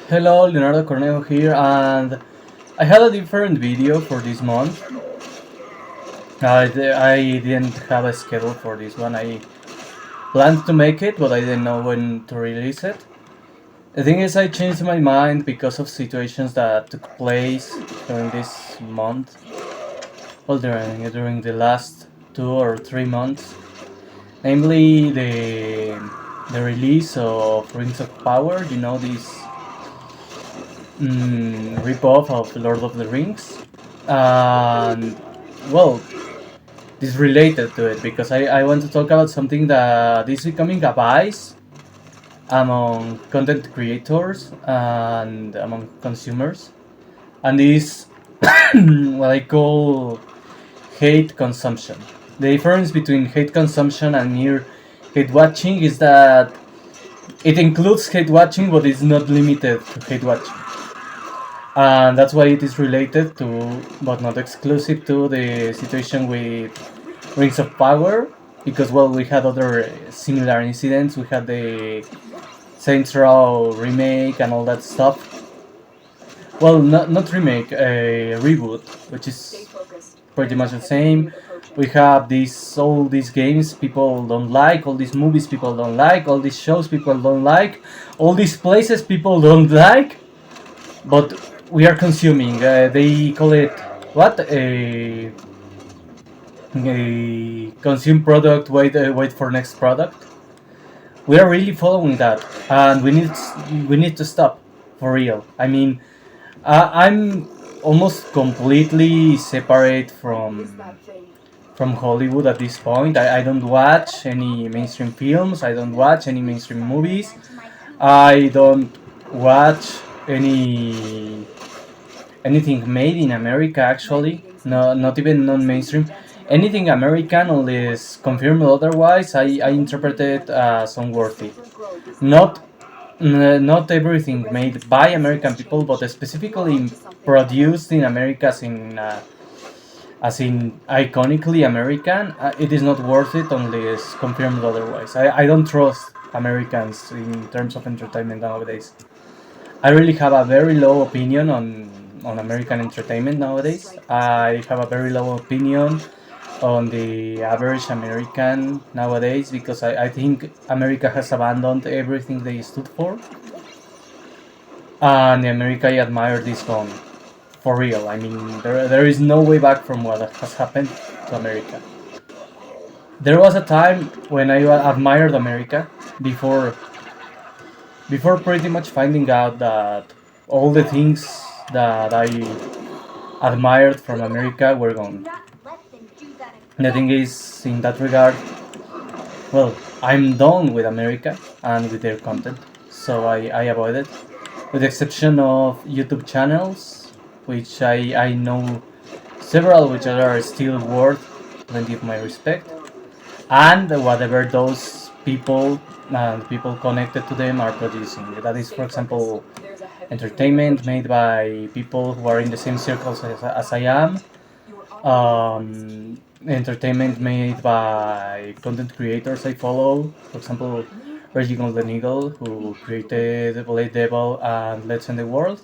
Hello, Leonardo Cornejo here, and I had a different video for this month. I didn't have a schedule for this one. I planned to make it, but I didn't know when to release it. The thing is, I changed my mind because of situations that took place during this month. Well, during the last 2 or 3 months, namely the release of Rings of Power. You know, this rip-off of Lord of the Rings, and well, this is related to it because I want to talk about something that is becoming a vice among content creators and among consumers, and is what I call hate consumption. The difference between hate consumption and mere hate watching is that it includes hate watching, but it's not limited to hate watching. And that's why it is related to, but not exclusive to, the situation with Rings of Power, because well, we had other similar incidents. We had the Saints Row remake and all that stuff. Well, not remake, a reboot, which is pretty much the same. We have these all these games people don't like, all these movies people don't like, all these shows people don't like, all these places people don't like, but we are consuming. They call it what, a consume product. Wait for next product. We are really following that, and we need to stop for real. I mean, I'm almost completely separate from Hollywood at this point. I don't watch any mainstream films. I don't watch any mainstream movies. I don't watch anything made in America, actually. No, not even non-mainstream. Anything American, unless confirmed otherwise, I interpret it as unworthy. Not not everything made by American people, but specifically produced in America, as in iconically American. It is not worth it unless confirmed otherwise. I don't trust Americans in terms of entertainment nowadays. I really have a very low opinion on American entertainment nowadays. I have a very low opinion on the average American nowadays because I think America has abandoned everything they stood for. And the America I admire is gone. For real. I mean, there is no way back from what has happened to America. There was a time when I admired America before before pretty much finding out that all the things that I admired from America were gone. The thing is, in that regard, well, I'm done with America and with their content, so I avoid it, with the exception of YouTube channels, which I know several which are still worth plenty of my respect, and whatever those people and people connected to them are producing. That is, for example, entertainment made by people who are in the same circles as I am, entertainment made by content creators I follow. For example, Reggie Golden Eagle, who created Blade Devil and Let's End the World.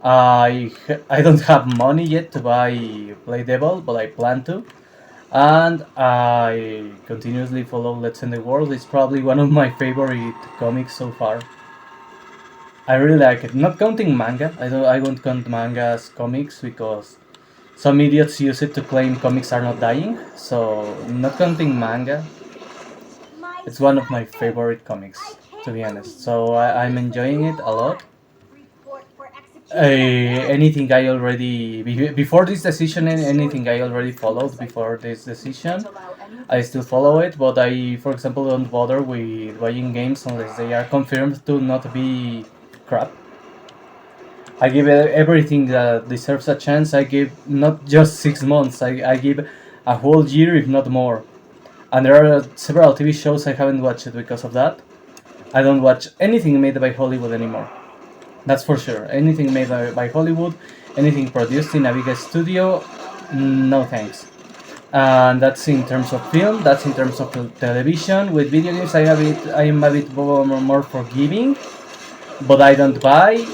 I don't have money yet to buy Blade Devil, but I plan to. And I continuously follow Let's End the World. It's probably one of my favorite comics so far. I really like it. Not counting manga. I won't count manga as comics because some idiots use it to claim comics are not dying. So not counting manga, it's one of my favorite comics, to be honest. So I'm enjoying it a lot. Anything I already before this decision, anything I already followed before this decision, I still follow it. But I, for example, don't bother with buying games unless they are confirmed to not be crap. I give everything that deserves a chance. I give not just 6 months. I give a whole year, if not more. And there are several TV shows I haven't watched because of that. I don't watch anything made by Hollywood anymore. That's for sure. Anything made by Hollywood, anything produced in a big studio, no thanks. And that's in terms of film. That's in terms of television. With video games, I am a bit more forgiving. but I don't buy.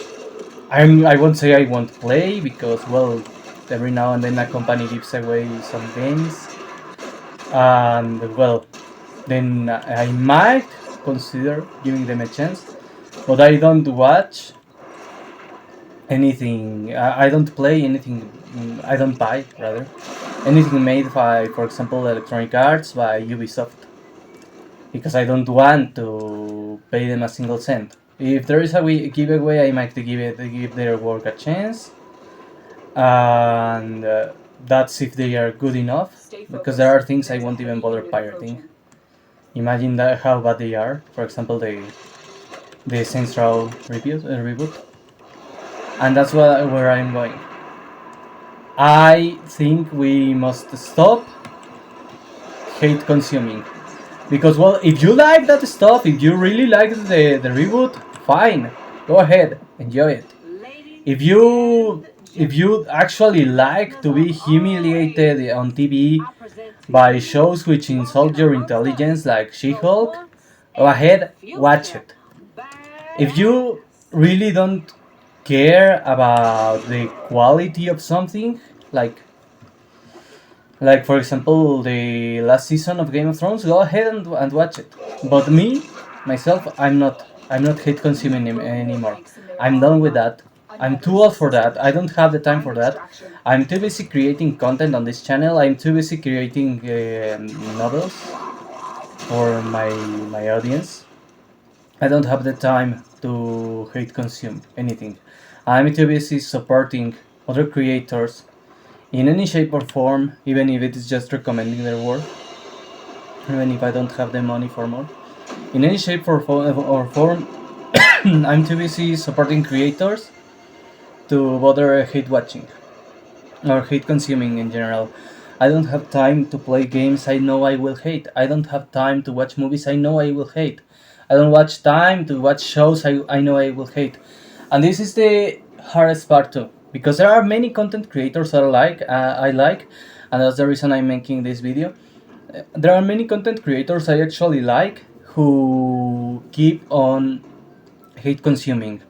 I won't say I won't play because, well, every now and then a company gives away some games, and well, then I might consider giving them a chance. But I don't watch anything. I don't play anything. I don't buy rather anything made by, for example, Electronic Arts by Ubisoft, because I don't want to pay them a single cent. If there is a giveaway, I might give their work a chance, and that's if they are good enough. Because there are things I won't even bother pirating. Imagine that how bad they are. For example, the Saints Row reboot, and that's where I'm going. I think we must stop hate consuming. Because, well, if you like that stuff, if you really like the reboot, fine, go ahead, enjoy it. If you actually like to be humiliated on TV by shows which insult your intelligence, like She-Hulk, go ahead, watch it. If you really don't care about the quality of something, like for example the last season of Game of Thrones, go ahead and watch it. But me, myself, I'm not hate consuming anymore. I'm done with that. I'm too old for that. I don't have the time for that. I'm too busy creating content on this channel. I'm too busy creating novels for my audience. I don't have the time to hate consume anything. I'm too busy supporting other creators in any shape or form, even if it is just recommending their work, even if I don't have the money for more. In any shape or form, I'm too busy supporting creators to bother hate watching or hate consuming in general. I don't have time to play games I know I will hate. I don't have time to watch movies I know I will hate. I don't watch time to watch shows I know I will hate. And this is the hardest part too, because there are many content creators that I like, and that's the reason I'm making this video. There are many content creators I actually like who keep on hate consuming,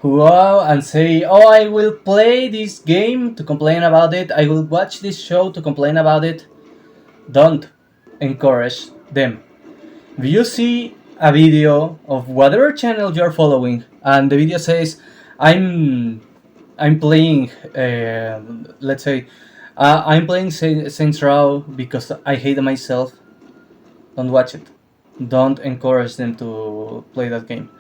who go and say, "Oh, I will play this game to complain about it. I will watch this show to complain about it." Don't encourage them. If you see a video of whatever channel you're following, and the video says, "I'm I'm playing, let's say, I'm playing Saints Row because I hate myself," don't watch it. Don't encourage them to play that game.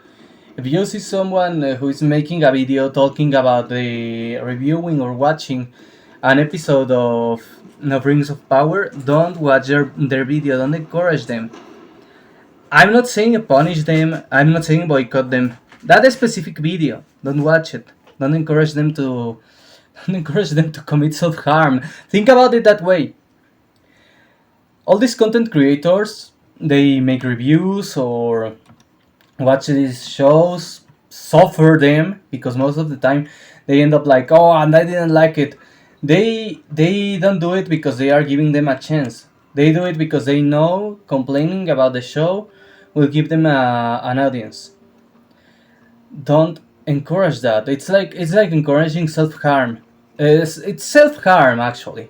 If you see someone who is making a video talking about the reviewing or watching an episode of Rings of Power, don't watch their video. Don't encourage them. I'm not saying punish them. I'm not saying boycott them. That specific video, don't watch it. Don't encourage them to. Don't encourage them to commit self-harm. Think about it that way. All these content creators, they make reviews or watch these shows, suffer them, because most of the time they end up like, "Oh, and I didn't like it." They don't do it because they are giving them a chance. They do it because they know complaining about the show will give them an audience. Don't encourage that. It's like encouraging self-harm. It's self-harm, actually.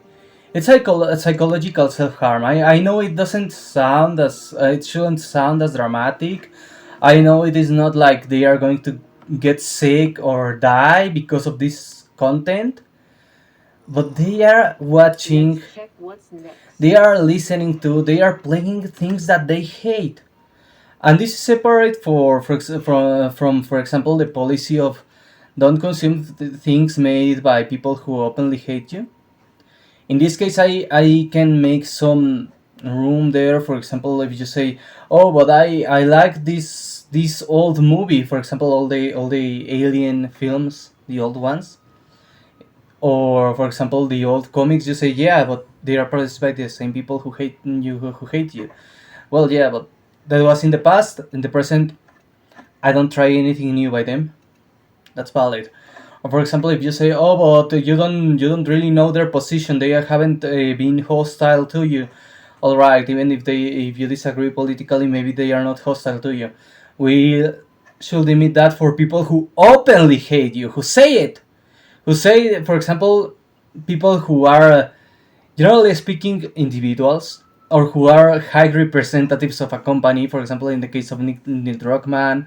It's psychological self-harm. I know it doesn't sound as it shouldn't sound as dramatic. I know it is not like they are going to get sick or die because of this content, but they are watching, they are listening to, they are playing things that they hate. And this is separate from for example, the policy of don't consume things made by people who openly hate you. In this case, I can make some room there. For example, if you say, "Oh, but I like this old movie," for example, all the Alien films, the old ones, or for example the old comics, you say, "Yeah, but they are produced by the same people who hate you, who hate you." Well, yeah, but that was in the past. In the present, I don't try anything new by them. That's valid. Or for example, if you say, "Oh, but you don't really know their position. They haven't been hostile to you." All right, even if you disagree politically, maybe they are not hostile to you. We should limit that for people who openly hate you, who say it, who say, for example, people who are generally speaking individuals or who are high representatives of a company. For example, in the case of Neil Druckmann,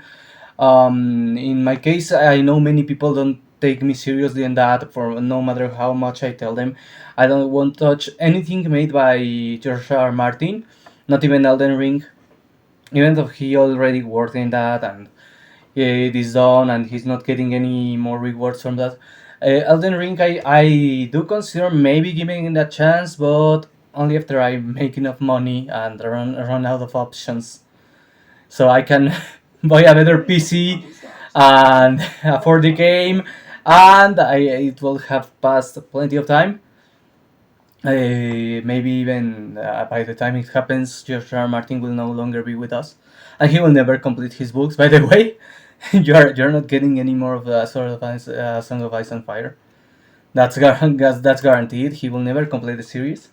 in my case, I know many people don't take me seriously in that. For no matter how much I tell them, I don't want to touch anything made by George R. R. Martin, not even Elden Ring, even though he already worked in that and it is done and he's not getting any more rewards from that. Elden Ring, I do consider maybe giving it a chance, but only after I make enough money and run out of options. So I can buy a better PC and afford the game, and it will have passed plenty of time. Maybe even by the time it happens, George R. R. Martin will no longer be with us, and he will never complete his books. By the way, you're not getting any more of the Sword of Ice, Song of Ice and Fire. That's guaranteed. He will never complete the series.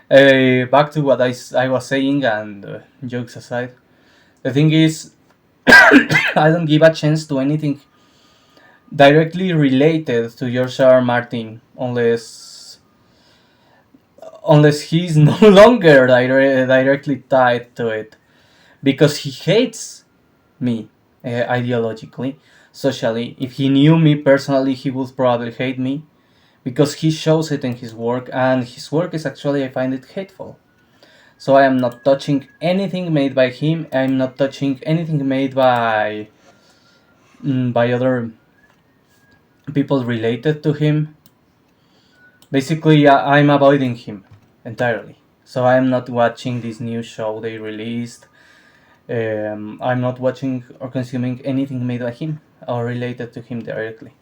Back to what I was saying, and jokes aside, the thing is, I don't give a chance to anything directly related to George R. R. Martin unless he's no longer directly tied to it, because he hates me ideologically, socially. If he knew me personally, he would probably hate me because he shows it in his work, and his work is actually, I find it hateful. So I am not touching anything made by him. I'm not touching anything made by other people related to him. Basically, I'm avoiding him entirely. So I'm not watching this new show they released. I'm not watching or consuming anything made by him or related to him directly.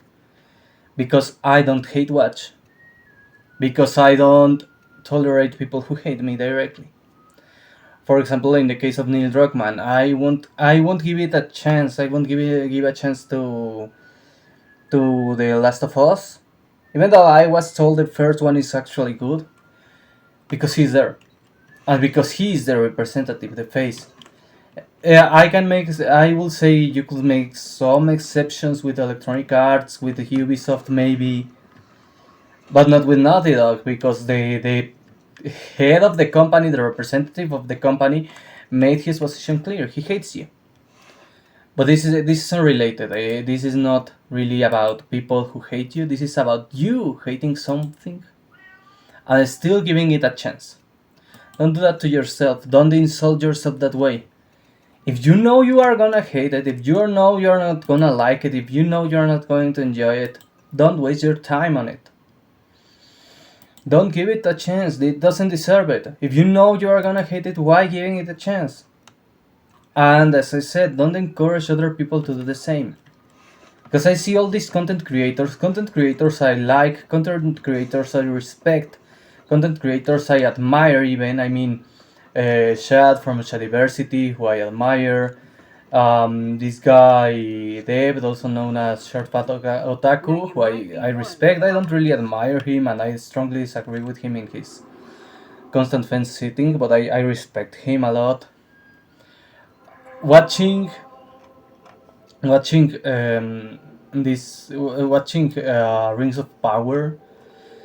Because I don't hate watch. Because I don't tolerate people who hate me directly. For example, in the case of Neil Druckmann, I won't give it a chance. I won't give a chance to The Last of Us. Even though I was told the first one is actually good, because he's there. And because he is the representative, the face. Yeah, I will say you could make some exceptions with Electronic Arts, with the Ubisoft maybe, but not with Naughty Dog, because the head of the company, the representative of the company, made his position clear. He hates you. But this is unrelated. This is not really about people who hate you. This is about you hating something and still giving it a chance. Don't do that to yourself. Don't insult yourself that way. If you know you are gonna hate it, if you know you're not gonna like it, if you know you're not going to enjoy it, don't waste your time on it. Don't give it a chance. It doesn't deserve it. If you know you are gonna hate it, why giving it a chance? And as I said, don't encourage other people to do the same. Because I see all these content creators I like, content creators I respect, content creators I admire even. I mean, Shad from Shadiversity, who I admire. This guy, Deb, also known as Short Fat Otaku, who I respect. I don't really admire him, and I strongly disagree with him in his constant fence sitting, but I respect him a lot. Watching watching Rings of Power,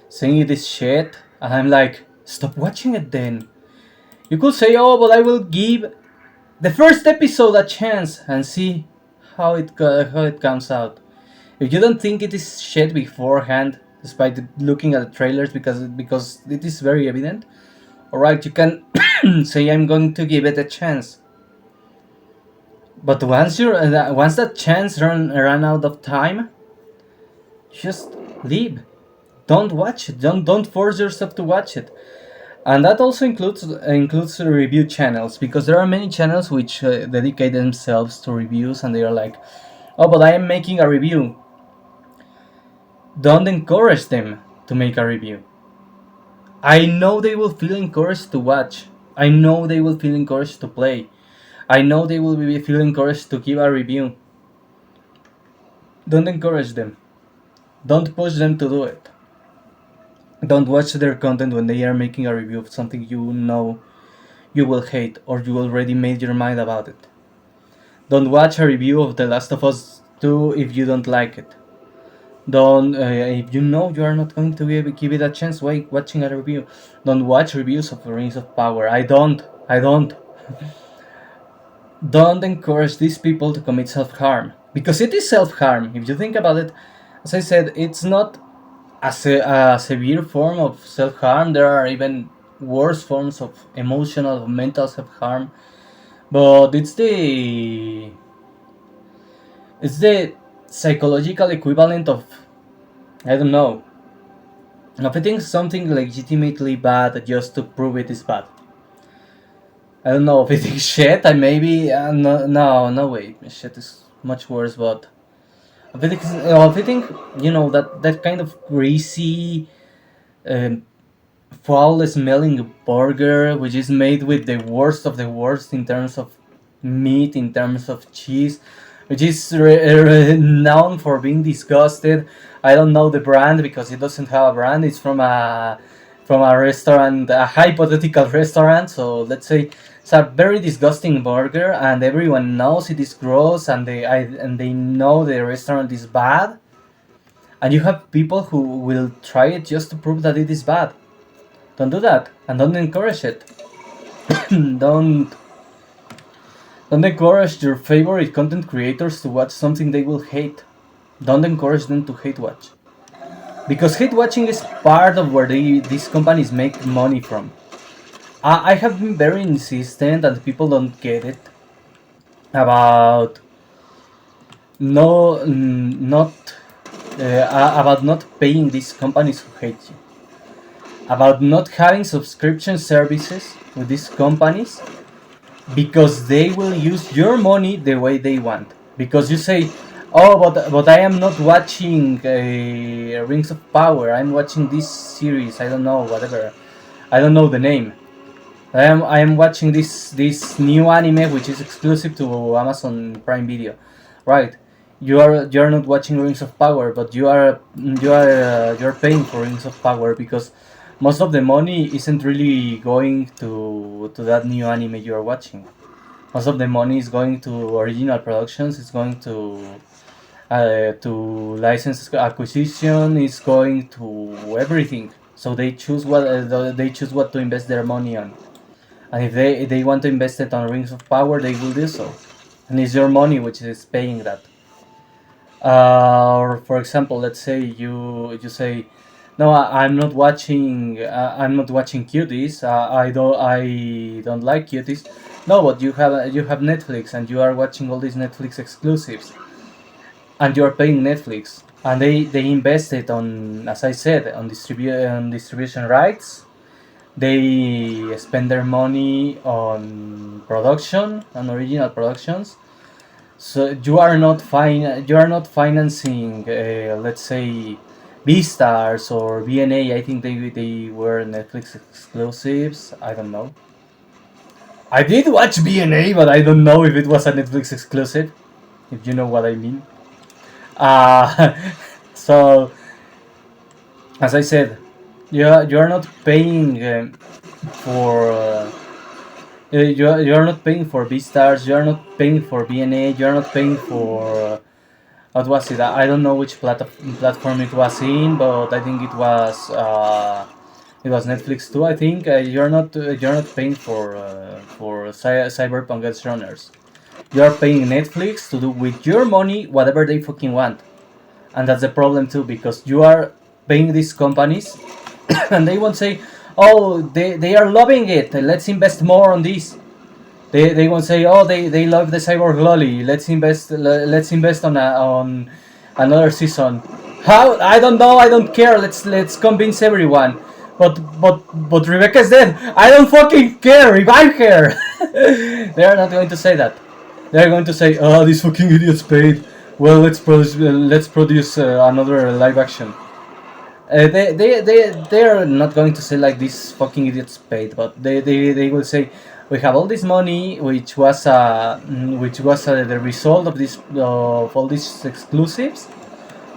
saying this shit, and I'm like, stop watching it then. You could say, oh, but I will give the first episode a chance and see how it comes out. If you don't think it is shit beforehand, despite looking at the trailers, because it is very evident, alright, you can say I'm going to give it a chance. But once that chance run out of time, just leave. Don't watch it. Don't force yourself to watch it. And that also includes review channels, because there are many channels which dedicate themselves to reviews, and they are like, oh, but I am making a review. Don't encourage them to make a review. I know they will feel encouraged to watch. I know they will feel encouraged to play. I know they will feel encouraged to give a review. Don't encourage them. Don't push them to do it. Don't watch their content when they are making a review of something you know you will hate or you already made your mind about it. Don't watch a review of The Last of Us 2 if you don't like it. Don't if you know you are not going to give it a chance. Wait, watching a review. Don't watch reviews of Rings of Power. I don't. Don't encourage these people to commit self-harm because it is self-harm. If you think about it, as I said, it's not a severe form of self-harm. There are even worse forms of emotional or mental self-harm, but it's the psychological equivalent of, I don't know, of eating something legitimately bad just to prove it is bad. I don't know if eating shit. I maybe no way. Shit is much worse, but if eating, that kind of greasy, um, foul smelling burger, which is made with the worst of the worst in terms of meat, in terms of cheese, which is known for being disgusted. I don't know the brand because it doesn't have a brand. It's from a restaurant, a hypothetical restaurant. So let's say it's a very disgusting burger, and everyone knows it is gross, and they know the restaurant is bad. And you have people who will try it just to prove that it is bad. Don't do that, and don't encourage it. don't don't encourage your favorite content creators to watch something they will hate. Don't encourage them to hate watch, because hate watching is part of where these companies make money from. I have been very insistent, and people don't get it, about no not about not paying these companies who hate you, about not having subscription services with these companies, because they will use your money the way they want. Because you say, "Oh, but I am not watching Rings of Power. I'm watching this series. I don't know, whatever. I don't know the name. I am watching this new anime which is exclusive to Amazon Prime Video, right? You are not watching Rings of Power, but you're paying for Rings of Power because most of the money isn't really going to that new anime you are watching. Most of the money is going to original productions. It's going to license acquisition. It's going to everything. So they choose what to invest their money on. And if they want to invest it on Rings of Power, they will do so. And it's your money which is paying that. Or for example, let's say you say, no, I'm not watching cuties. I don't like cuties. No, but you have Netflix, and you are watching all these Netflix exclusives, and you are paying Netflix, and they invested on, as I said, on distribution rights. They spend their money on production, on original productions. So you are not financing, let's say, Beastars or BNA. I think they were Netflix exclusives. I don't know. I did watch BNA, but I don't know if it was a Netflix exclusive. If you know what I mean. Uh, so as I said, you are not paying for. You are not paying for Beastars. You are not paying for BNA. You are not paying for. What was it? I don't know which platform it was in, but I think it was Netflix too. I think you're not paying for Cyberpunk Edge Runners. You are paying Netflix to do with your money whatever they fucking want, and that's the problem too, because you are paying these companies, and they won't say, "Oh, they are loving it. Let's invest more on this." They won't say, "Oh, they love the cyborg lolly. Let's invest on another season." How? I don't know. I don't care. Let's convince everyone. But Rebecca's dead. I don't fucking care. Revive her. They are not going to say that. They are going to say, "Oh, these fucking idiots paid. Well, let's produce another live action." They are not going to say like these fucking idiots paid, but they will say, we have all this money, which was the result of all these exclusives,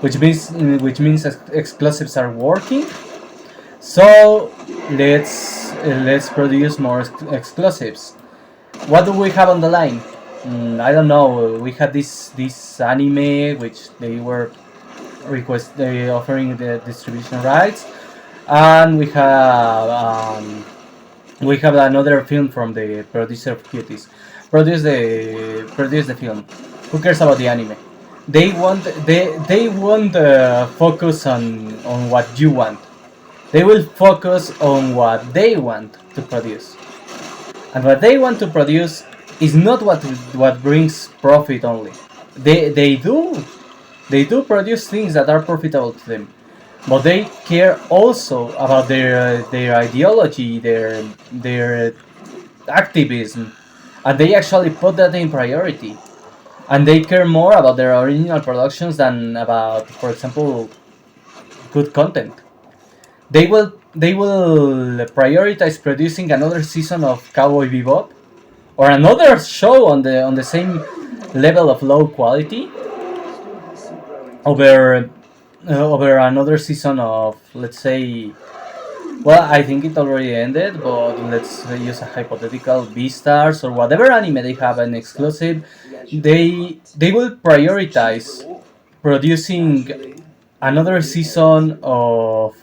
which means exclusives are working. So let's produce more exclusives. What do we have on the line? I don't know. We had this anime which they were they offering the distribution rights, and we have another film from the producer of Cuties. Produce the film. Who cares about the anime? They won't focus on what you want. They will focus on what they want to produce. And what they want to produce is not what brings profit only. They do produce things that are profitable to them, but they care also about their ideology, their activism, and they actually put that in priority. And they care more about their original productions than about, for example, good content. They will prioritize producing another season of Cowboy Bebop or another show on the same level of low quality over over another season of, let's say, well, I think it already ended, but let's use a hypothetical Beastars or whatever anime they have an exclusive. They will prioritize producing another season of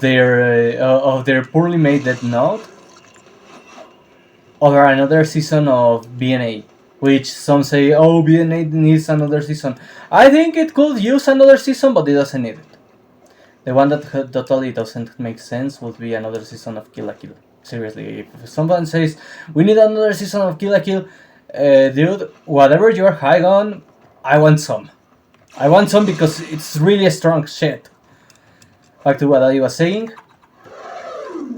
their poorly made Death Note over another season of BNA, which some say, oh, BNA needs another season. I think it could use another season, but it doesn't need it. The one that totally doesn't make sense would be another season of Kill la Kill. Seriously, if someone says we need another season of Kill la Kill, dude, whatever you're high on, I want some. I want some because it's really strong shit. Back to what I was saying,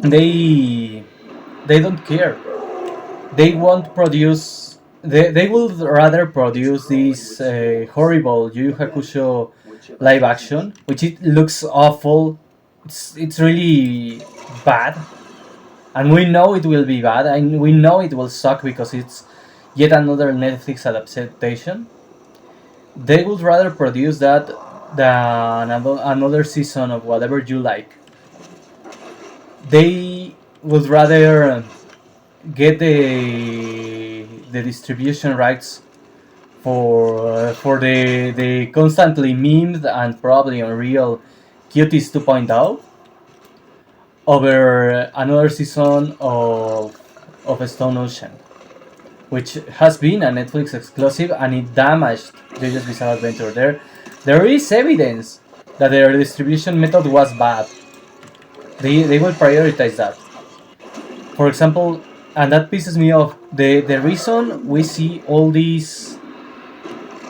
they they don't care. They won't produce. They would rather produce this horrible Yu Yu Hakusho live action, which it looks awful. It's really bad, and we know it will be bad, and we know it will suck because it's yet another Netflix adaptation. They would rather produce that than another season of whatever you like. They would rather get the distribution rights for the constantly memed and probably unreal Cuties 2.0 over another season of Stone Ocean, which has been a Netflix exclusive and it damaged JoJo's Bizarre Adventure. There is evidence that their distribution method was bad. They will prioritize that. For example, and that pisses me off. The reason we see all these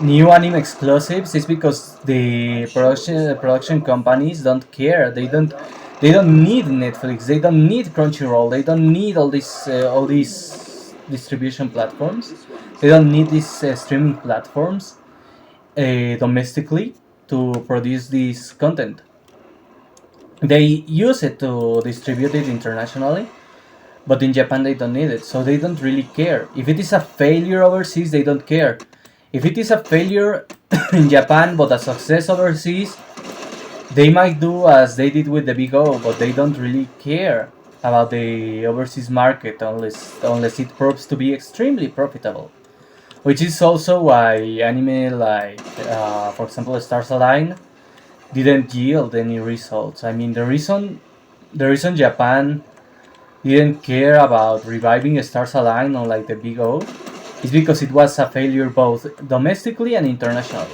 new anime exclusives is because the production companies don't care. They don't need Netflix. They don't need Crunchyroll. They don't need all these distribution platforms. They don't need these streaming platforms domestically to produce this content. They use it to distribute it internationally, but in Japan they don't need it, so they don't really care. If it is a failure overseas, they don't care. If it is a failure in Japan but a success overseas, they might do as they did with the Big O, but they don't really care about the overseas market unless it proves to be extremely profitable. Which is also why anime like, for example, Stars Align didn't yield any results. I mean, the reason Japan didn't care about reviving Stars Align on like the Big O is because it was a failure both domestically and internationally.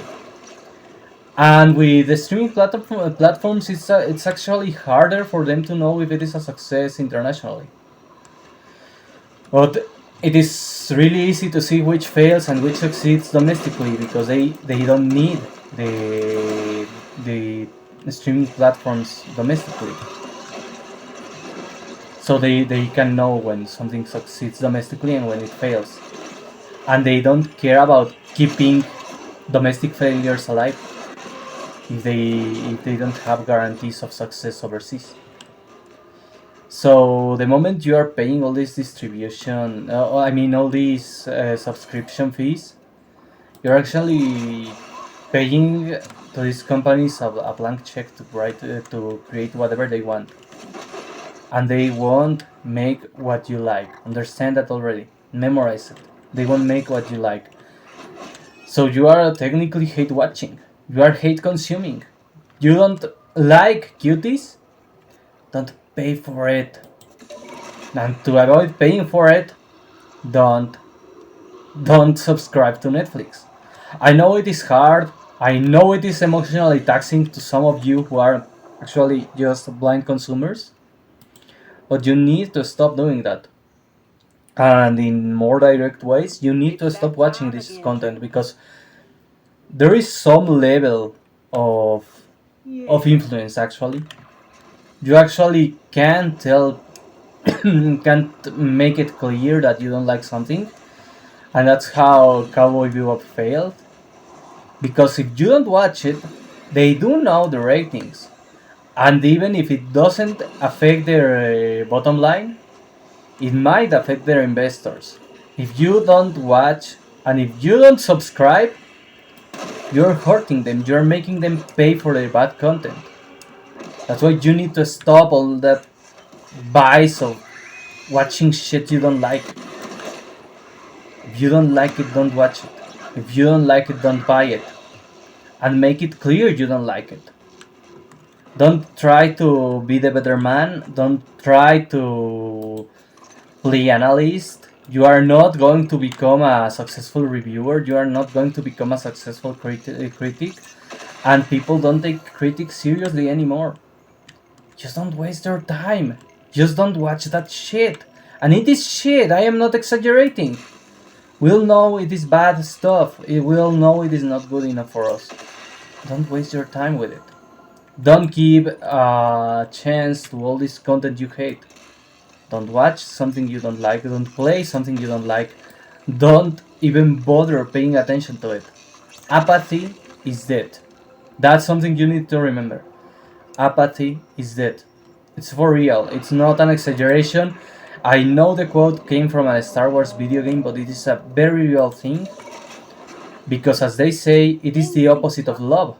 And with the streaming platforms, it's actually harder for them to know if it is a success internationally. But it is really easy to see which fails and which succeeds domestically because they don't need the streaming platforms domestically. So they can know when something succeeds domestically and when it fails. And they don't care about keeping domestic failures alive if they don't have guarantees of success overseas. So the moment you are paying all this distribution, I mean all these subscription fees, you're actually paying to these companies a blank check to write to create whatever they want, and they won't make what you like. Understand that already. Memorize it. They won't make what you like. So you are technically hate watching. You are hate consuming. You don't like cuties? Don't pay for it. And to avoid paying for it, don't don't subscribe to Netflix. I know it is hard. I know it is emotionally taxing to some of you who are actually just blind consumers, but you need to stop doing that. And in more direct ways, you need to stop watching this content because there is some level of influence actually. You actually can tell can't make it clear that you don't like something, and that's how Cowboy Bebop failed. Because if you don't watch it, they do know the ratings, and even if it doesn't affect their bottom line, it might affect their investors. If you don't watch and if you don't subscribe, you're hurting them. You're making them pay for their bad content. That's why you need to stop all that vice of watching shit you don't like. If you don't like it, don't watch it. If you don't like it, don't buy it. And make it clear you don't like it. Don't try to be the better man. Don't try to play analyst. You are not going to become a successful reviewer. You are not going to become a successful critic. And people don't take critics seriously anymore. Just don't waste your time. Just don't watch that shit. And it is shit. I am not exaggerating. We'll know it is bad stuff. We'll know it is not good enough for us. Don't waste your time with it. Don't give a chance to all this content you hate. Don't watch something you don't like. Don't play something you don't like. Don't even bother paying attention to it. Apathy is dead. That's something you need to remember. Apathy is dead. It's for real. It's not an exaggeration. I know the quote came from a Star Wars video game, but it is a very real thing. Because as they say, it is the opposite of love.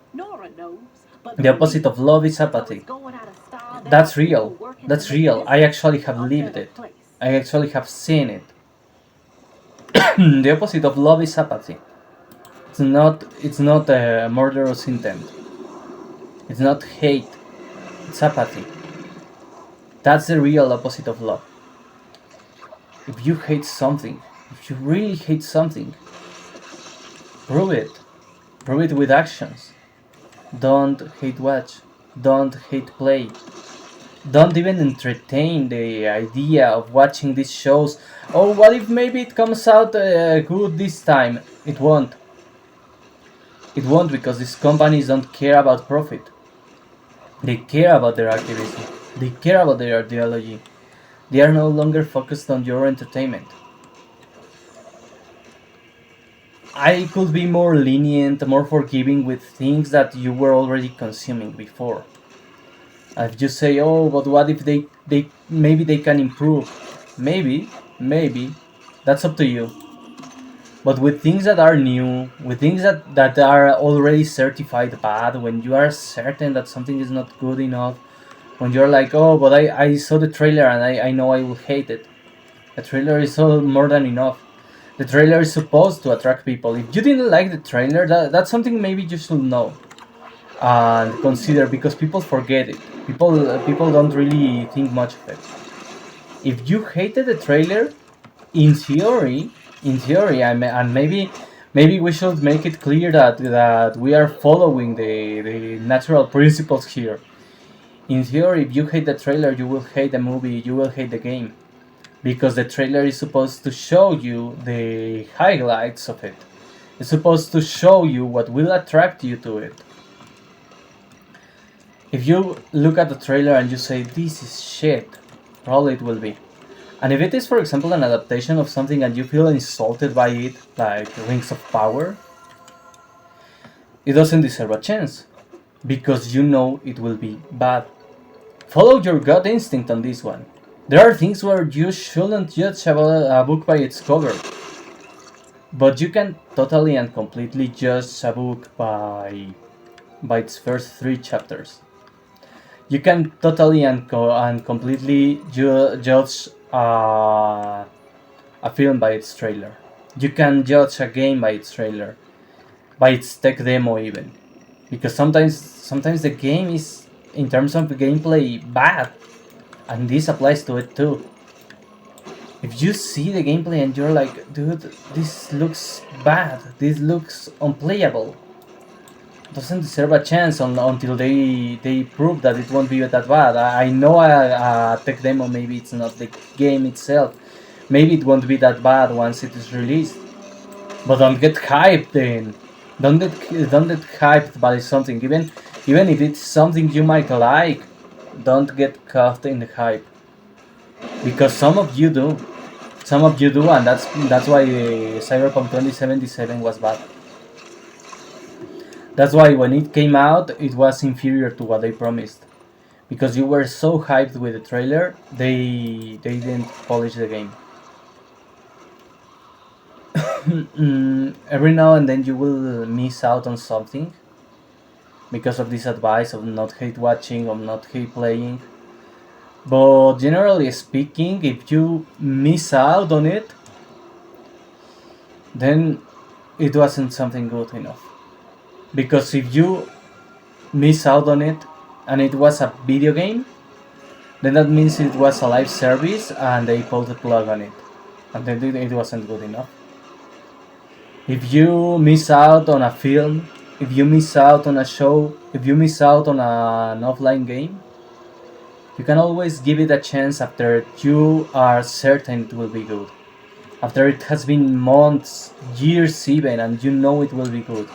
The opposite of love is apathy. That's real. That's real. I actually have lived it. I actually have seen it. The opposite of love is apathy. It's not a murderous intent. It's not hate. It's apathy. That's the real opposite of love. If you hate something, if you really hate something, prove it. Prove it with actions. Don't hate watch. Don't hate play. Don't even entertain the idea of watching these shows. Oh, what if maybe it comes out good this time? It won't. It won't because these companies don't care about profit. They care about their activism. They care about their ideology. They are no longer focused on your entertainment. I could be more lenient, more forgiving with things that you were already consuming before. If you say, oh, but what if they maybe they can improve? Maybe, that's up to you. But with things that are new, with things that are already certified bad, when you are certain that something is not good enough, when you're like, oh, but I saw the trailer and I know I will hate it. The trailer is all more than enough. The trailer is supposed to attract people. If you didn't like the trailer, that's something maybe you should know and consider, because people forget it. People don't really think much of it. If you hated the trailer, in theory, and maybe we should make it clear that we are following the natural principles here. In theory, if you hate the trailer, you will hate the movie, you will hate the game, because the trailer is supposed to show you the highlights of it. It's supposed to show you what will attract you to it. If you look at the trailer and you say, this is shit, probably it will be. And if it is, for example, an adaptation of something and you feel insulted by it, like Rings of Power, it doesn't deserve a chance, because you know it will be bad. Follow your gut instinct on this one. There are things where you shouldn't judge a book by its cover, but you can totally and completely judge a book by its first 3 chapters. You can totally and completely judge a film by its trailer. You can judge a game by its trailer, by its tech demo even, because sometimes the game is, in terms of gameplay, bad, and this applies to it too. If you see the gameplay and you're like, dude, this looks bad, this looks unplayable, doesn't deserve a chance until they prove that it won't be that bad. I know a tech demo, maybe it's not the game itself, maybe it won't be that bad once it is released, but don't get hyped then. Don't get hyped by something, even if it's something you might like. Don't get caught in the hype, because some of you do, and that's why Cyberpunk 2077 was bad. That's why when it came out, it was inferior to what they promised. Because you were so hyped with the trailer, they didn't polish the game. Every now and then you will miss out on something because of this advice of not hate watching, of not hate playing. But generally speaking, if you miss out on it, then it wasn't something good enough. Because if you miss out on it and it was a video game, then that means it was a live service and they pulled the plug on it, and then it wasn't good enough. If you miss out on a film, if you miss out on a show, if you miss out on an offline game, you can always give it a chance after you are certain it will be good. After it has been months, years even, and you know it will be good.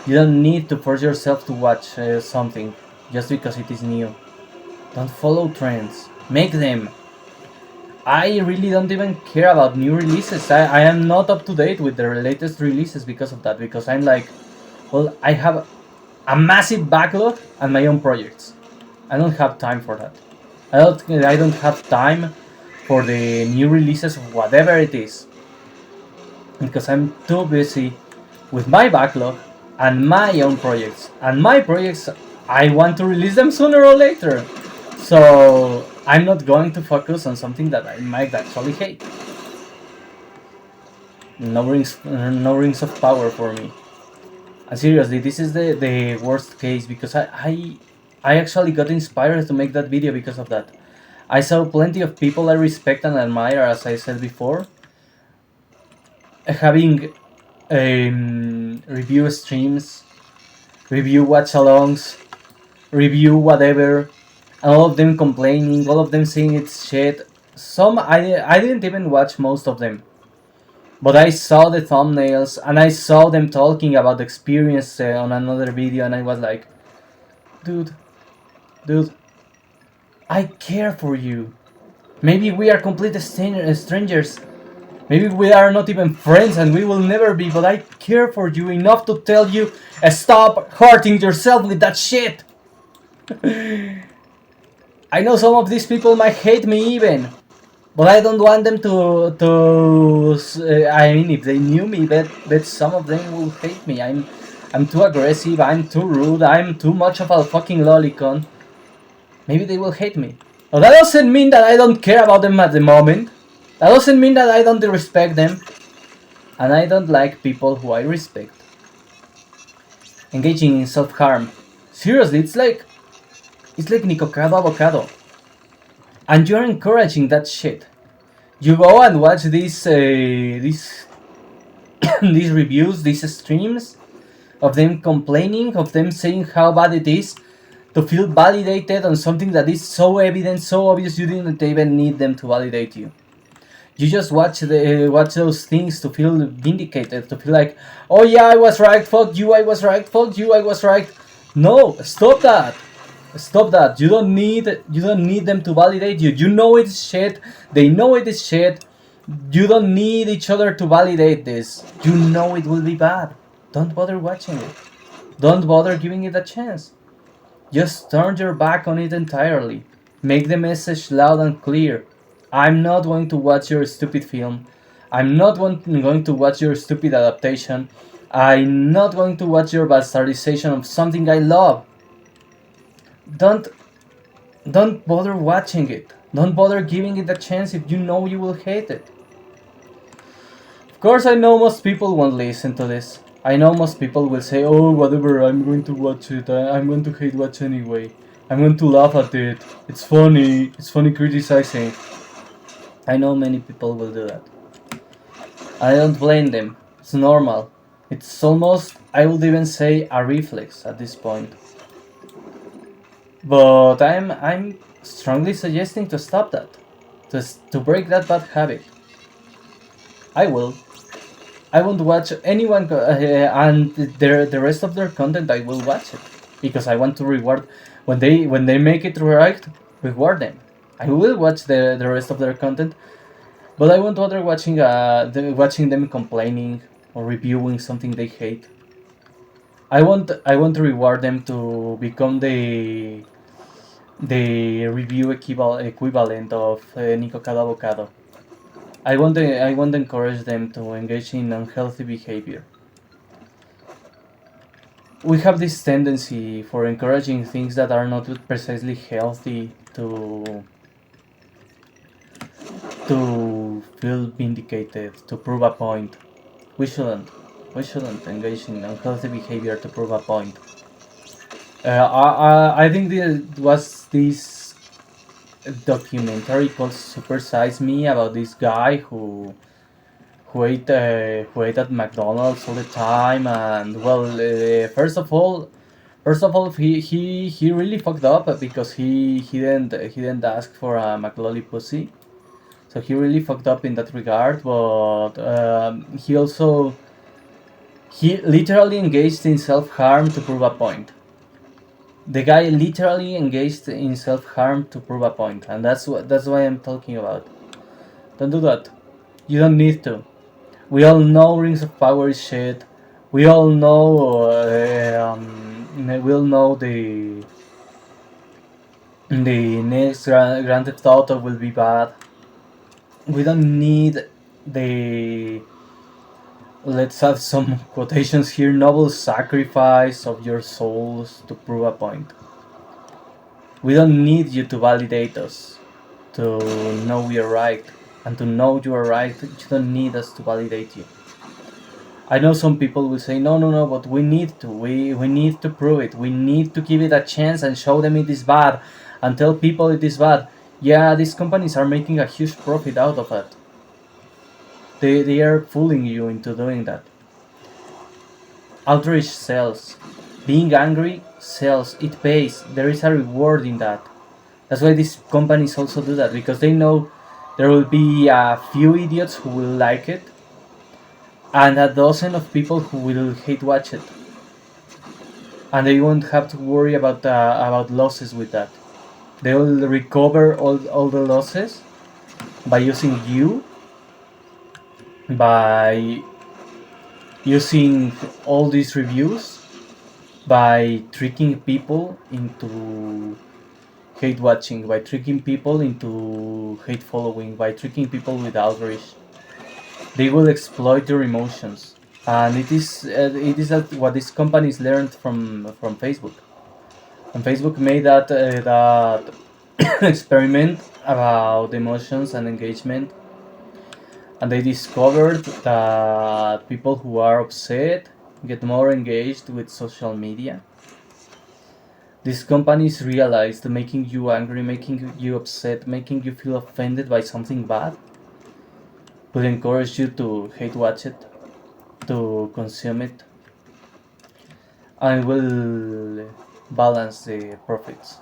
You don't need to force yourself to watch something just because it is new. Don't follow trends. Make them. I really don't even care about new releases. I am not up to date with the latest releases because of that. Because I'm like, well, I have a massive backlog and my own projects. I don't have time for that. I don't have time for the new releases of whatever it is. Because I'm too busy with my backlog and my own projects. And my projects, I want to release them sooner or later. So I'm not going to focus on something that I might actually hate. No rings of power for me. And seriously, this is the worst case, because I actually got inspired to make that video because of that. I saw plenty of people I respect and admire, as I said before, having review streams, review watch-alongs, review whatever, and all of them complaining, all of them saying it's shit. Some I didn't even watch most of them, but I saw the thumbnails and I saw them talking about the experience on another video, and I was like, dude, dude, I care for you. Maybe we are complete strangers. Maybe we are not even friends and we will never be, but I care for you enough to tell you, stop hurting yourself with that shit. I know some of these people might hate me even, but I don't want them to. I mean, if they knew me, bet some of them will hate me. I'm too aggressive. I'm too rude. I'm too much of a fucking lolicon. Maybe they will hate me. But that doesn't mean that I don't care about them at the moment. That doesn't mean that I don't respect them. And I don't like people who I respect engaging in self-harm. Seriously, it's like Nicocado Avocado. And you're encouraging that shit. You go and watch these these reviews, these streams of them complaining, of them saying how bad it is, to feel validated on something that is so evident, so obvious, you didn't even need them to validate you. You just watch those things to feel vindicated, to feel like, oh yeah, I was right, fuck you, I was right, fuck you, I was right. No, stop that. Stop that. You don't need them to validate you. You know it's shit. They know it is shit. You don't need each other to validate this. You know it will be bad. Don't bother watching it. Don't bother giving it a chance. Just turn your back on it entirely. Make the message loud and clear. I'm not going to watch your stupid film. I'm not going to watch your stupid adaptation. I'm not going to watch your bastardization of something I love. Don't bother watching it. Don't bother giving it a chance if you know you will hate it. course, I know most people won't listen to this. I know most people will say, "Oh, whatever. I'm going to watch it. I'm going to hate watch anyway. I'm going to laugh at it. It's funny. It's funny criticizing." I know many people will do that. I don't blame them. It's normal. It's almost, I would even say, a reflex at this point. But I'm strongly suggesting to stop that, to break that bad habit. I will. I won't watch anyone, and the rest of their content. I will watch it because I want to reward when they make it right. Reward them. I will watch the rest of their content, but I won't bother watching them complaining or reviewing something they hate. I want to reward them to become the review equivalent of Nico Cadavocado. I want to encourage them to engage in unhealthy behavior. We have this tendency for encouraging things that are not precisely healthy to feel vindicated, to prove a point. We shouldn't. We shouldn't engage in unhealthy behavior to prove a point. I think there was this documentary called Super Size Me about this guy who ate at McDonald's all the time, and well, first of all, he really fucked up because he didn't ask for a McLolly pussy, so he really fucked up in that regard. But he literally engaged in self harm to prove a point. The guy literally engaged in self harm to prove a point, and that's why I'm talking about. Don't do that. You don't need to. We all know Rings of Power is shit. We all know. We all know the next Grand Theft Auto will be bad. We don't need the, let's have some quotations here, noble sacrifice of your souls to prove a point. We don't need you to validate us, to know we are right, and to know you are right. You don't need us to validate you. I know some people will say, no, no, no, but we need to. We need to prove it. We need to give it a chance and show them it is bad and tell people it is bad. Yeah, these companies are making a huge profit out of it. They are fooling you into doing that. Outrage sells. Being angry sells. It pays. There is a reward in that. That's why these companies also do that, because they know there will be a few idiots who will like it and a dozen of people who will hate watch it, and they won't have to worry about losses with that. They will recover all the losses by using you, by using all these reviews, by tricking people into hate watching, by tricking people into hate following, by tricking people with outrage. They will exploit your emotions, and it is what these companies learned from Facebook. And Facebook made that experiment about emotions and engagement, and they discovered that people who are upset get more engaged with social media. These companies realized making you angry, making you upset, making you feel offended by something bad will encourage you to hate watch it, to consume it, and will balance the profits.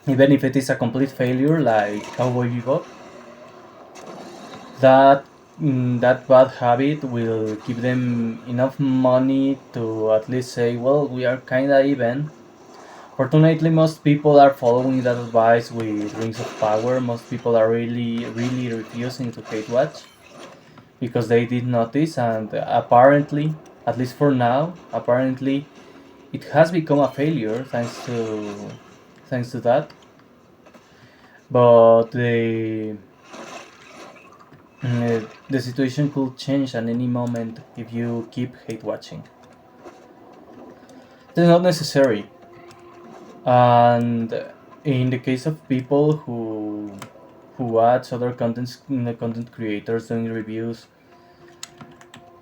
Even if it is a complete failure like Cowboy Bebop, that that bad habit will give them enough money to at least say, well, we are kinda even. Fortunately, most people are following that advice with Rings of Power. Most people are really, really refusing to hate watch because they did notice, and apparently, at least for now, apparently, it has become a failure thanks to that. But the situation could change at any moment if you keep hate watching. It's not necessary. And in the case of people who watch other content creators doing reviews,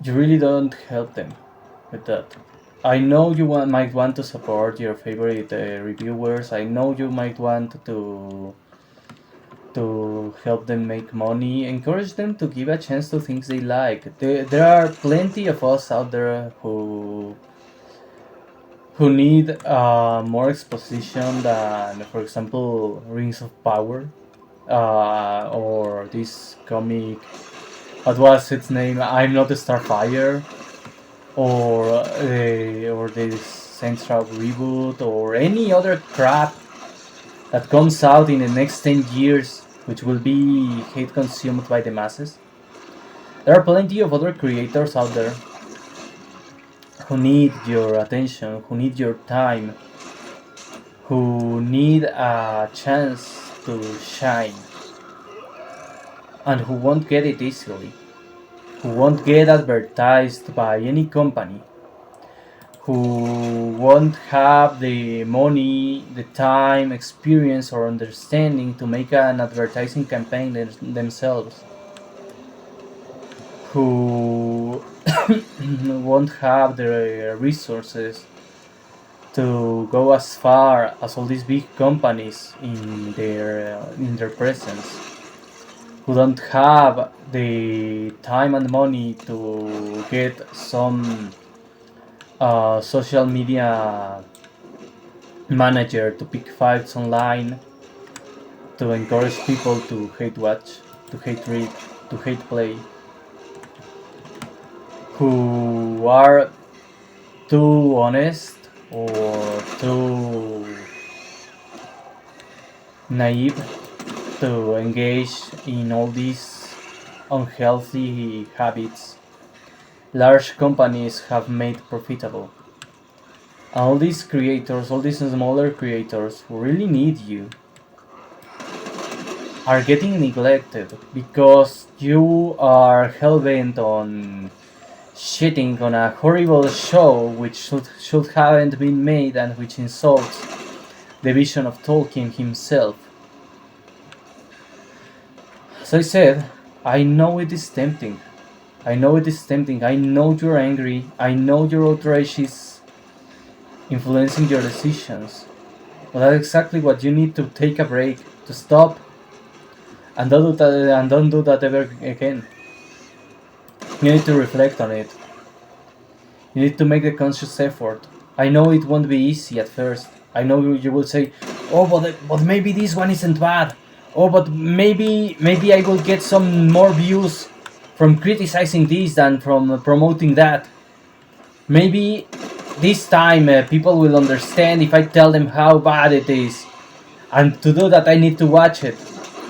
you really don't help them with that. I know you might want to support your favorite reviewers. I know you might want to help them make money. Encourage them to give a chance to things they like. There are plenty of us out there who need more exposition than, for example, Rings of Power, or this comic. What was its name? I'm Not a Starfire, or this Saints Row reboot, or any other crap that comes out in the next 10 years, which will be hate consumed by the masses. There are plenty of other creators out there who need your attention, who need your time, who need a chance to shine, and who won't get it easily, who won't get advertised by any company, who won't have the money, the time, experience, or understanding to make an advertising campaign themselves, who won't have the resources to go as far as all these big companies in their presence, who don't have the time and money to get some social media manager to pick fights online, to encourage people to hate watch, to hate read, to hate play, who are too honest or too naive to engage in all these unhealthy habits large companies have made profitable. All these creators, all these smaller creators who really need you, are getting neglected because you are hellbent on shitting on a horrible show which should haven't been made and which insults the vision of Tolkien himself. As I said, I know it is tempting. I know it is tempting. I know you're angry. I know your outrage is influencing your decisions. But that's exactly what you need to take a break, to stop, and don't do that ever again. You need to reflect on it. You need to make a conscious effort. I know it won't be easy at first. I know you will say, "Oh, but maybe this one isn't bad. Oh, but maybe I will get some more views from criticizing this than from promoting that. Maybe this time people will understand if I tell them how bad it is. And to do that, I need to watch it."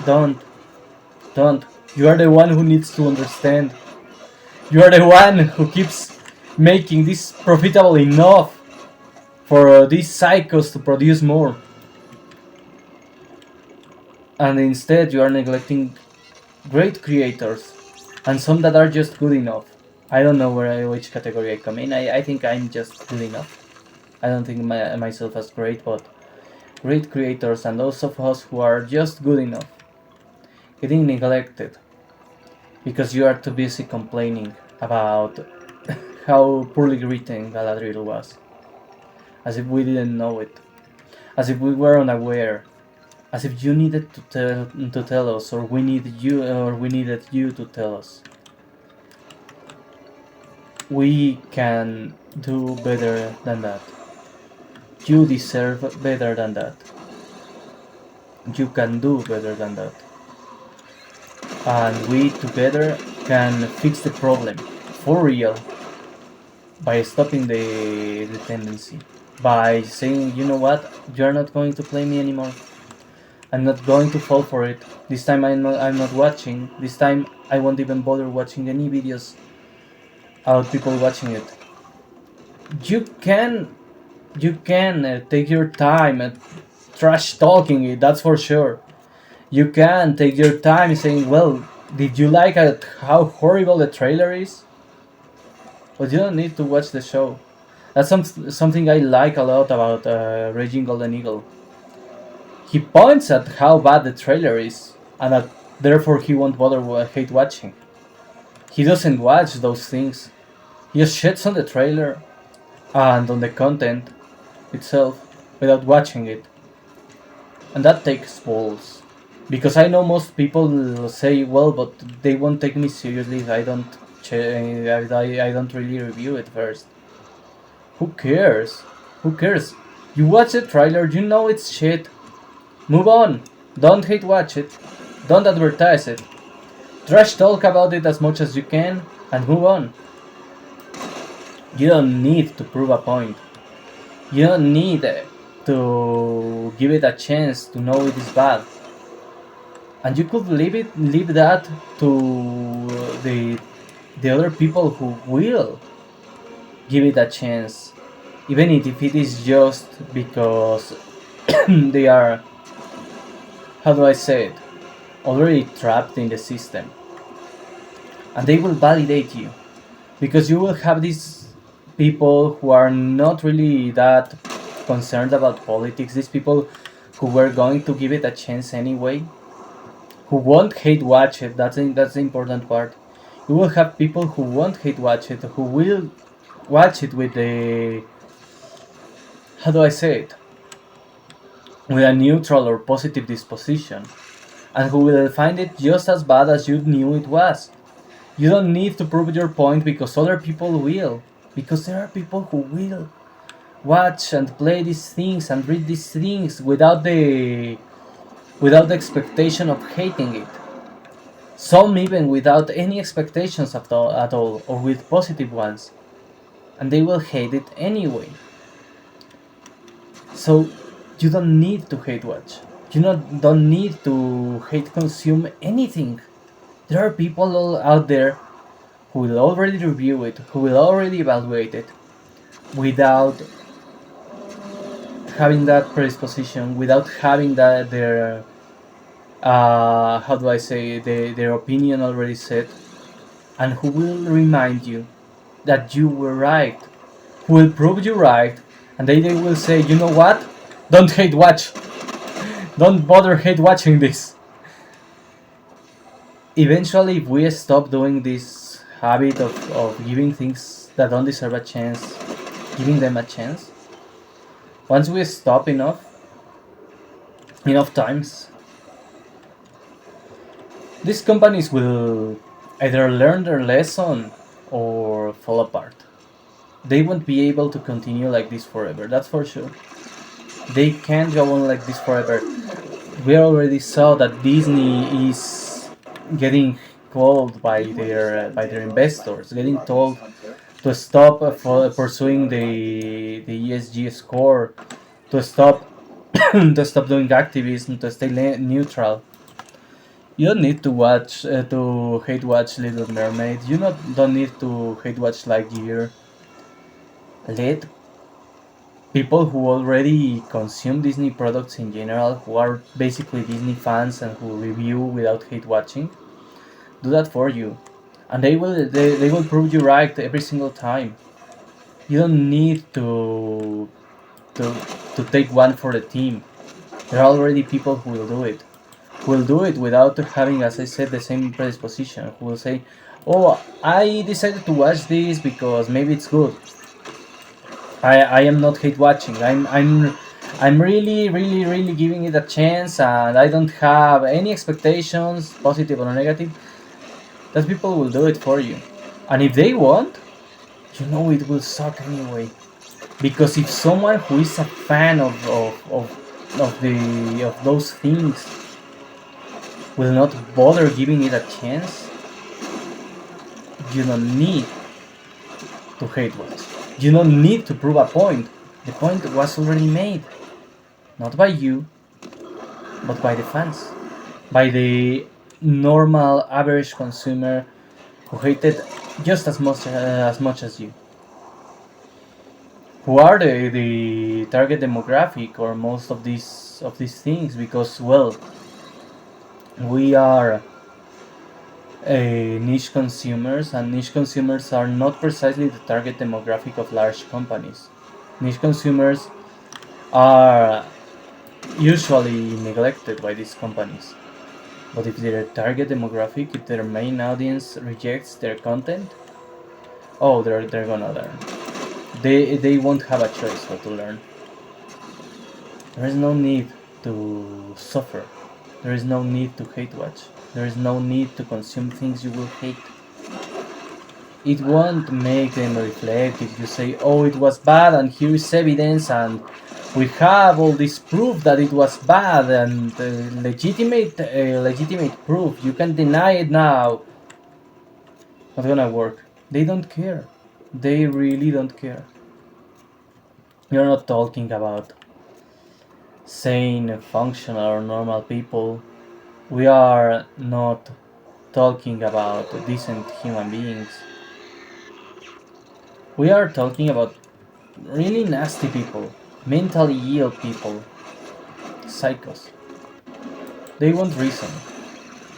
Don't, don't. You are the one who needs to understand. You are the one who keeps making this profitable enough for these psychos to produce more. And instead, you are neglecting great creators and some that are just good enough. I don't know which category I come in. I think I'm just good enough. I don't think myself as great, but great creators and those of us who are just good enough getting neglected because you are too busy complaining about how poorly written Galadriel was, as if we didn't know it, as if we were unaware, as if you needed to tell us, or we needed you to tell us. We can do better than that. You deserve better than that. You can do better than that. And we together can fix the problem for real by stopping the tendency. By saying, you know what, you're not going to play me anymore. I'm not going to fall for it. This time I'm not watching. This time I won't even bother watching any videos about people watching it. You can take your time and trash talking it, that's for sure. You can take your time saying, well, did you like how horrible the trailer is? But you don't need to watch the show. That's something I like a lot about Raging Golden Eagle. He points at how bad the trailer is, and that therefore he won't bother hate watching. He doesn't watch those things. He just shits on the trailer and on the content itself without watching it, and that takes balls. Because I know most people say, well, but they won't take me seriously if I don't I don't really review it first. Who cares? Who cares? You watch the trailer, you know it's shit. Move on. Don't hate watch it. Don't advertise it. Trash talk about it as much as you can and move on. You don't need to prove a point. You don't need to give it a chance to know it is bad. And you could leave that to the other people who will give it a chance, even if it is just because they are, how do I say it, already trapped in the system, and they will validate you because you will have these people who are not really that concerned about politics. These people who were going to give it a chance anyway, who won't hate watch it. That's the important part. You will have people who won't hate watch it, who will watch it with the, how do I say it, with a neutral or positive disposition, and who will find it just as bad as you knew it was. You don't need to prove your point because other people will. Because there are people who will watch and play these things and read these things without the expectation of hating it. Some even without any expectations at all or with positive ones, and they will hate it anyway. So you don't need to hate watch. You don't need to hate consume anything. There are people all out there who will already review it, who will already evaluate it, without having that predisposition, without having that their how do I say their opinion already set, and who will remind you that you were right, who will prove you right, and they will say, you know what? Don't hate watch. Don't bother hate watching this. Eventually, if we stop doing this habit of giving things that don't deserve a chance, giving them a chance, once we stop enough times, these companies will either learn their lesson or fall apart. They won't be able to continue like this forever, that's for sure. They can't go on like this forever. We already saw that Disney is getting called by their investors, getting told to stop for pursuing the ESG score, to stop to stop doing activism, to stay neutral. You don't need to hate watch Little Mermaid. You don't need to hate watch Lightyear. Let people who already consume Disney products in general, who are basically Disney fans and who review without hate watching, do that for you, and they will prove you right every single time. You don't need to to take one for the team. There are already people who will do it. Who will do it without having, as I said, the same predisposition. Who will say, "Oh, I decided to watch this because maybe it's good. I am not hate watching. I'm really giving it a chance, and I don't have any expectations, positive or negative." That people will do it for you, and if they won't, you know it will suck anyway. Because if someone who is a fan of those things will not bother giving it a chance, you don't need to hate watch. You don't need to prove a point. The point was already made, not by you, but by the fans, by the normal average consumer who hated just as much as you. Who are the target demographic or most of these things? Because well, we are niche consumers, and niche consumers are not precisely the target demographic of large companies. Niche consumers are usually neglected by these companies. But if their target demographic, if their main audience rejects their content, Oh, they're gonna learn. They won't have a choice but to learn. There is no need to suffer. There is no need to hate watch. There is no need to consume things you will hate. It won't make them reflect if you say, oh, it was bad and here is evidence and we have all this proof that it was bad and legitimate proof. You can deny it now. Not gonna work. They don't care. They really don't care. You're not talking about sane, functional, or normal people. We are not talking about decent human beings. We are talking about really nasty people, mentally ill people, psychos. They want reason.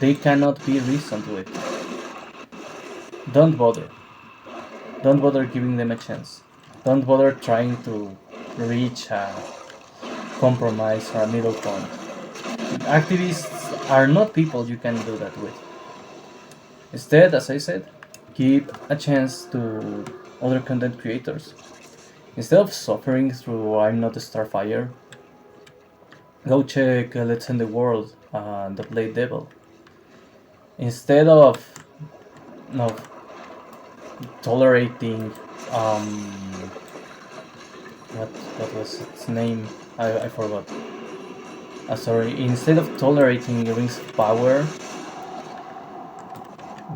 They cannot be reasoned with. Don't bother. Don't bother giving them a chance. Don't bother trying to reach a compromise or a middle point. Activists are not people you can do that with. Instead, as I said, give a chance to other content creators. Instead of suffering through I'm not a Starfire, go check Let's End the World and The Blade Devil. Instead of tolerating what what was its name? I forgot. Sorry. Instead of tolerating Rings of Power,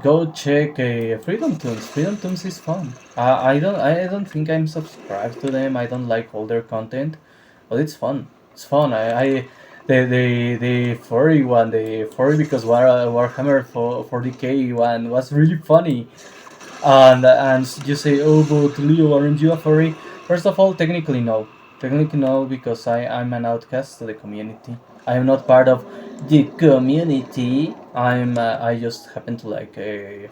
go check Freedom Tunes. Freedom Tunes is fun. I don't think I'm subscribed to them. I don't like all their content, but it's fun. It's fun. I the furry one, the furry because Warhammer 40k one was really funny. And you say, oh, but Leo, aren't you a furry? First of all, technically no. Technically no, because I'm an outcast to the community. I am not part of the community. I just happen to like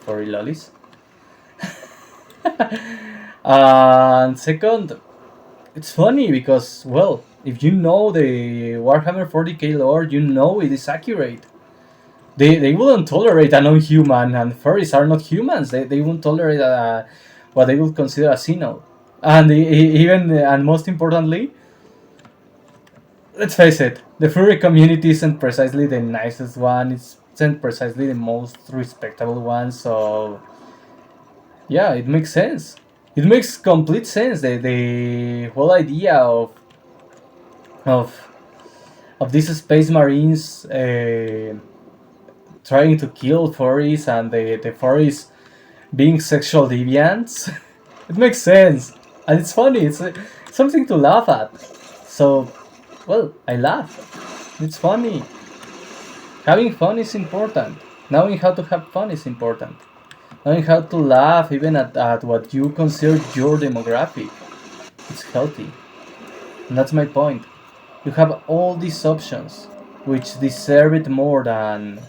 furry lollies. And second, it's funny because, well, if you know the Warhammer 40k lore, you know it is accurate. They wouldn't tolerate a non-human, and furries are not humans. They wouldn't tolerate what they would consider a xeno. And even and most importantly, let's face it, the furry community isn't precisely the nicest one. It isn't precisely the most respectable one. So yeah, it makes sense. It makes complete sense. The whole idea of of these space marines trying to kill furries and the furries being sexual deviants. It makes sense, and it's funny. It's something to laugh at. So, well, I laugh. It's funny. Having fun is important. Knowing how to have fun is important. Knowing how to laugh even at what you consider your demographic. It's healthy. And that's my point. You have all these options, which deserve it more than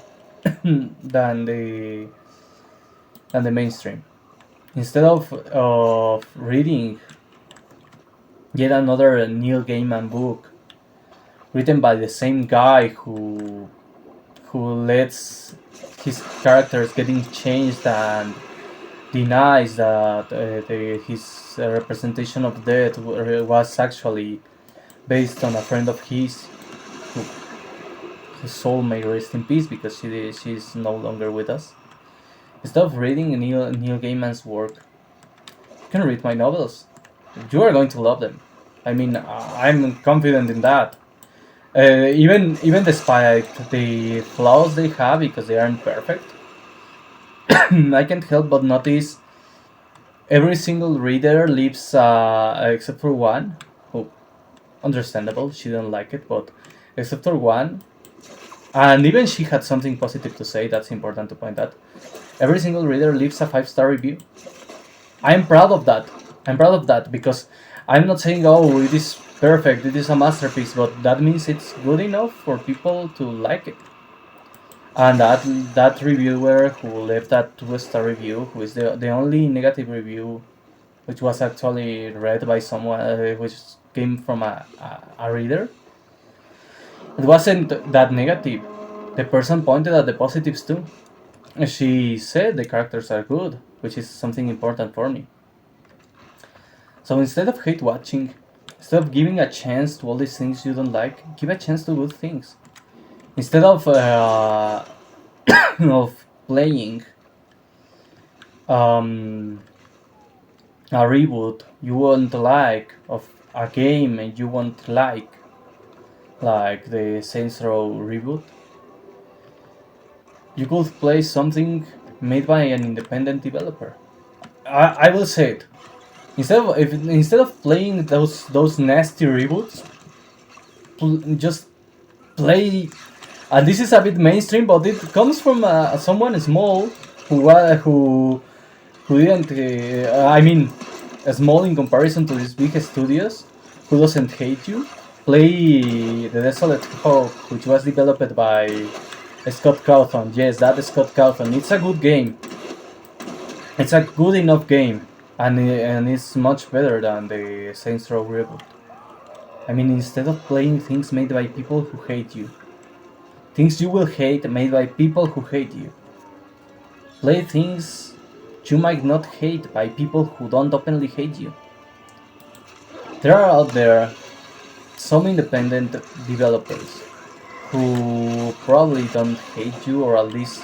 than the mainstream. Instead of reading yet another Neil Gaiman book written by the same guy who lets his characters getting changed and denies that his representation of death was actually based on a friend of his who, whose soul may rest in peace because she's no longer with us. Instead of reading Neil Gaiman's work, you can read my novels. You are going to love them. I mean, I'm confident in that. Even despite the flaws they have, because they aren't perfect, I can't help but notice every single reader leaves, except for one, who, understandable, she didn't like it, but except for one, and even she had something positive to say. That's important to point out. Every single reader leaves a 5-star review. I'm proud of that. I'm proud of that because I'm not saying, oh, it is perfect, it is a masterpiece, but that means it's good enough for people to like it. And that reviewer who left that 2-star review, who is the only negative review, which was actually read by someone, which came from a reader, it wasn't that negative. The person pointed at the positives too. She said the characters are good, which is something important for me. So instead of hate watching, instead of giving a chance to all these things you don't like, give a chance to good things. Instead of of playing um, a reboot you won't like of a game and you won't like the Saints Row reboot, you could play something made by an independent developer. I will say it. Instead of playing those nasty reboots, just play. And this is a bit mainstream, but it comes from someone small who didn't. I mean, small in comparison to these big studios, who doesn't hate you. Play the Desolate Hope, which was developed by Scott Cawthon. Yes, that is Scott Cawthon. It's a good game. It's a good enough game, and it's much better than the Saints Row reboot. I mean, instead of playing things made by people who hate you, things you will hate made by people who hate you, play things you might not hate by people who don't openly hate you. There are out there some independent developers who probably don't hate you, or at least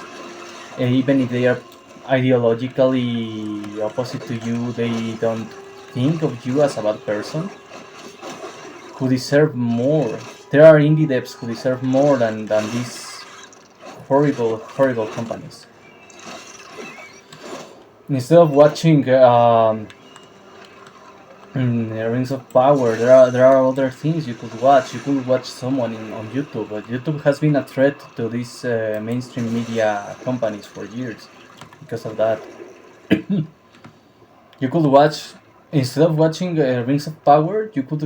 even if they are ideologically opposite to you, they don't think of you as a bad person, who deserve more. There are indie devs who deserve more than these horrible companies. Instead of watching Rings of Power, there are other things you could watch. You could watch someone on YouTube, but YouTube has been a threat to these mainstream media companies for years because of that. You could watch, instead of watching Rings of Power, you could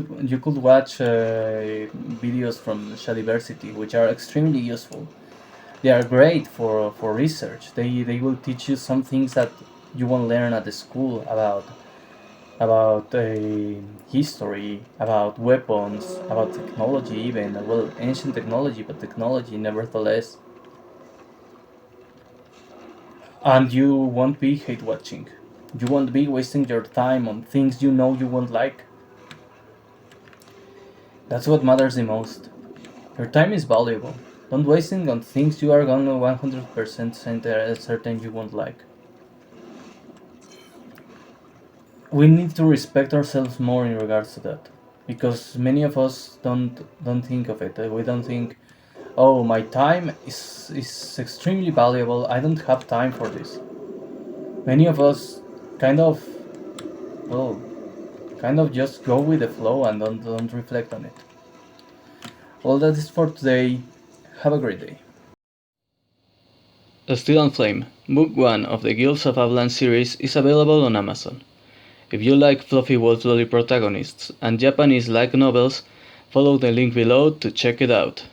watch videos from Shadiversity, which are extremely useful. They are great for research. They will teach you some things that you won't learn at the school about history, about weapons, about technology, even well, ancient technology, but technology nevertheless. And you won't be hate watching. You won't be wasting your time on things you know you won't like. That's what matters the most. Your time is valuable. Don't waste it on things you are gonna 100% certain you won't like. We need to respect ourselves more in regards to that, because many of us don't think of it. We don't think, oh, my time is extremely valuable. I don't have time for this. Many of us kind of well kind of just go with the flow and don't reflect on it. Well, that is for today. Have a great day. Still on Flame, Book 1 of the Guilds of Avalanche series is available on Amazon. If you like fluffy wolf lolly protagonists and Japanese light novels, follow the link below to check it out.